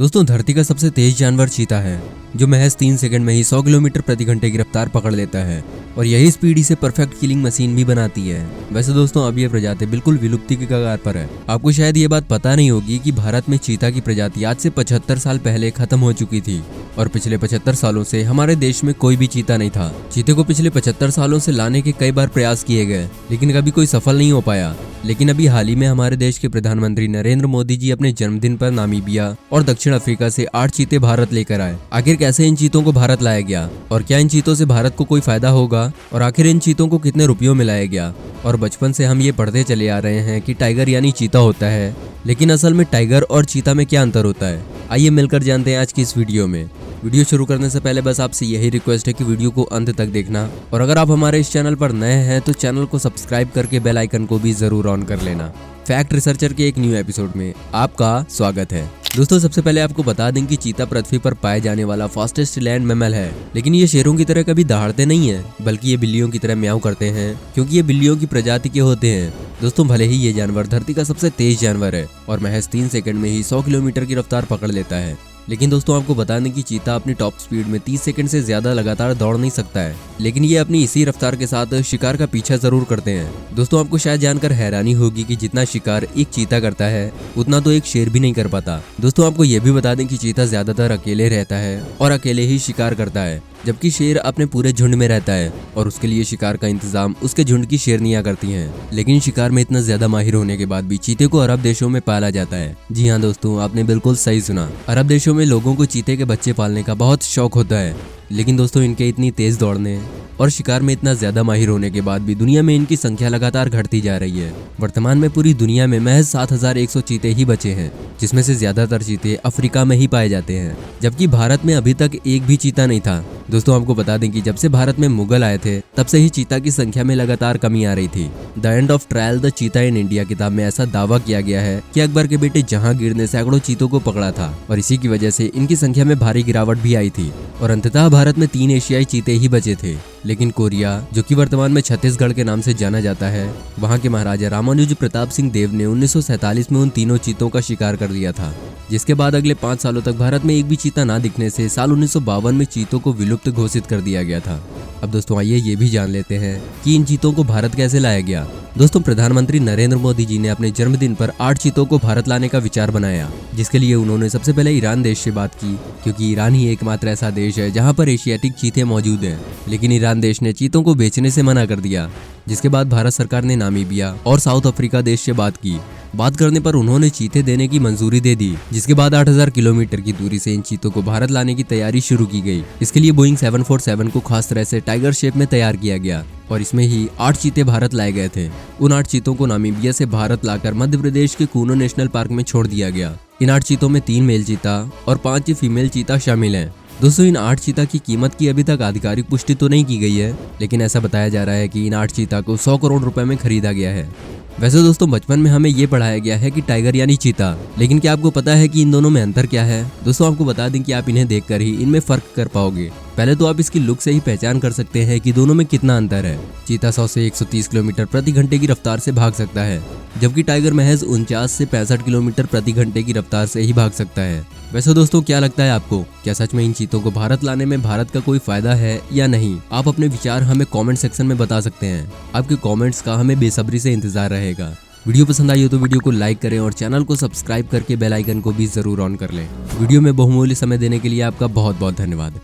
दोस्तों धरती का सबसे तेज जानवर चीता है, जो महज 3 सेकंड में ही 100 किलोमीटर प्रति घंटे की रफ्तार पकड़ लेता है और यही स्पीड इसे परफेक्ट किलिंग मशीन भी बनाती है। वैसे दोस्तों अब ये प्रजाति बिल्कुल विलुप्ति की कगार पर है। आपको शायद ये बात पता नहीं होगी कि भारत में चीता की प्रजाति आज से 75 साल पहले खत्म हो चुकी थी और पिछले 75 सालों से हमारे देश में कोई भी चीता नहीं था। चीते को पिछले 75 सालों से लाने के कई बार प्रयास किए गए, लेकिन कभी कोई सफल नहीं हो पाया। लेकिन अभी हाल ही में हमारे देश के प्रधानमंत्री नरेंद्र मोदी जी अपने जन्मदिन पर नामीबिया और दक्षिण अफ्रीका से 8 चीते भारत लेकर आए। आखिर कैसे इन चीतों को भारत लाया गया और क्या इन चीतों से भारत को कोई फायदा होगा और आखिर इन चीतों को कितने रुपयों में लाया गया। और बचपन से हम ये पढ़ते चले आ रहे हैं कि टाइगर यानी चीता होता है, लेकिन असल में टाइगर और चीता में क्या अंतर होता है, आइए मिलकर जानते हैं आज की इस वीडियो में। वीडियो शुरू करने से पहले बस आपसे यही रिक्वेस्ट है कि वीडियो को अंत तक देखना और अगर आप हमारे इस चैनल पर नए हैं तो चैनल को सब्सक्राइब करके बेल आइकन को भी जरूर ऑन कर लेना। फैक्ट रिसर्चर के एक न्यू एपिसोड में आपका स्वागत है। दोस्तों सबसे पहले आपको बता दें कि चीता पृथ्वी पर पाए जाने वाला फास्टेस्ट लैंड मैमल है, लेकिन ये शेरों की तरह कभी दहाड़ते नहीं है, बल्कि ये बिल्लियों की तरह म्याऊं करते हैं क्योंकि ये बिल्लियों की प्रजाति के होते हैं। दोस्तों भले ही ये जानवर धरती का सबसे तेज जानवर है और महज 3 सेकंड में ही 100 किलोमीटर की रफ्तार पकड़ लेता है, लेकिन दोस्तों आपको बता दें कि चीता अपनी टॉप स्पीड में 30 सेकंड से ज्यादा लगातार दौड़ नहीं सकता है, लेकिन ये अपनी इसी रफ्तार के साथ शिकार का पीछा जरूर करते हैं। दोस्तों आपको शायद जानकर हैरानी होगी कि जितना शिकार एक चीता करता है उतना तो एक शेर भी नहीं कर पाता। दोस्तों आपको ये भी बता दें कि चीता ज्यादातर अकेले रहता है और अकेले ही शिकार करता है, जबकि शेर अपने पूरे झुंड में रहता है और उसके लिए शिकार का इंतजाम उसके झुंड की शेरनियां करती हैं। लेकिन शिकार में इतना ज्यादा माहिर होने के बाद भी चीते को अरब देशों में पाला जाता है। जी हाँ दोस्तों, आपने बिल्कुल सही सुना। अरब देशों में लोगों को चीते के बच्चे पालने का बहुत शौक होता है, लेकिन दोस्तों इनके इतनी तेज दौड़ने और शिकार में इतना ज्यादा माहिर होने के बाद भी दुनिया में इनकी संख्या लगातार घटती जा रही है। वर्तमान में पूरी दुनिया में महज 7100 चीते ही बचे हैं, जिसमें से ज्यादातर चीते अफ्रीका में ही पाए जाते हैं, जबकि भारत में अभी तक एक भी चीता नहीं था। दोस्तों आपको बता दें कि जब से भारत में मुगल आए थे तब से ही चीता की संख्या में लगातार कमी आ रही थी। The end of trial the चीता इन इंडिया किताब में ऐसा दावा किया गया है कि अकबर के बेटे जहांगीर ने सैकड़ों चीतों को पकड़ा था और इसी की वजह से इनकी संख्या में भारी गिरावट भी आई थी और अंततः भारत में 3 एशियाई चीते ही बचे थे। लेकिन कोरिया, जो कि वर्तमान में छत्तीसगढ़ के नाम से जाना जाता है, वहां के महाराजा रामानुज प्रताप सिंह देव ने 1947 में उन तीनों चीतों का शिकार कर लिया था, जिसके बाद अगले 5 सालों तक भारत में एक भी चीता ना दिखने से साल 1952 में चीतों को विलुप्त घोषित कर दिया गया था। अब दोस्तों आइए ये भी जान लेते हैं कि इन चीतों को भारत कैसे लाया गया। दोस्तों प्रधानमंत्री नरेंद्र मोदी जी ने अपने जन्मदिन पर 8 चीतों को भारत लाने का विचार बनाया, जिसके लिए उन्होंने सबसे पहले ईरान देश से बात की, क्योंकि ईरान ही एकमात्र ऐसा देश है जहां पर एशियाटिक चीते मौजूद हैं। लेकिन ईरान देश ने चीतों को बेचने से मना कर दिया, जिसके बाद भारत सरकार ने नामीबिया और साउथ अफ्रीका देश से बात की। बात करने पर उन्होंने चीते देने की मंजूरी दे दी, जिसके बाद 8000 किलोमीटर की दूरी से इन चीतों को भारत लाने की तैयारी शुरू की गई। इसके लिए बोइंग 747 को खास तरह से टाइगर शेप में तैयार किया गया और इसमें ही 8 चीते भारत लाए गए थे। उन 8 चीतों को नामीबिया से भारत लाकर मध्य प्रदेश के कूनो नेशनल पार्क में छोड़ दिया गया। इन 8 चीतों में 3 मेल चीता और 5 फीमेल चीता शामिल हैं। दोस्तों इन 8 चीता की कीमत की अभी तक आधिकारिक पुष्टि तो नहीं की गई है, लेकिन ऐसा बताया जा रहा है कि इन 8 चीता को 100 करोड़ रुपए में खरीदा गया है। वैसे दोस्तों बचपन में हमें ये पढ़ाया गया है कि टाइगर यानी चीता, लेकिन क्या आपको पता है कि इन दोनों में अंतर क्या है? दोस्तों आपको बता दें कि आप इन्हें देखकर ही इनमें फर्क कर पाओगे। पहले तो आप इसकी लुक से ही पहचान कर सकते हैं कि दोनों में कितना अंतर है। चीता 100 से 130 किलोमीटर प्रति घंटे की रफ्तार से भाग सकता है, जबकि टाइगर महज 49 से 65 किलोमीटर प्रति घंटे की रफ्तार से ही भाग सकता है। वैसे दोस्तों क्या लगता है आपको, क्या सच में इन चीतों को भारत लाने में भारत का कोई फायदा है या नहीं? आप अपने विचार हमें कमेंट सेक्शन में बता सकते हैं। आपके कमेंट्स का हमें बेसब्री से इंतजार रहेगा। वीडियो पसंद आई हो तो वीडियो को लाइक करें और चैनल को सब्सक्राइब करके बेल आइकन को भी जरूर ऑन कर लें। वीडियो में बहुमूल्य समय देने के लिए आपका बहुत बहुत धन्यवाद।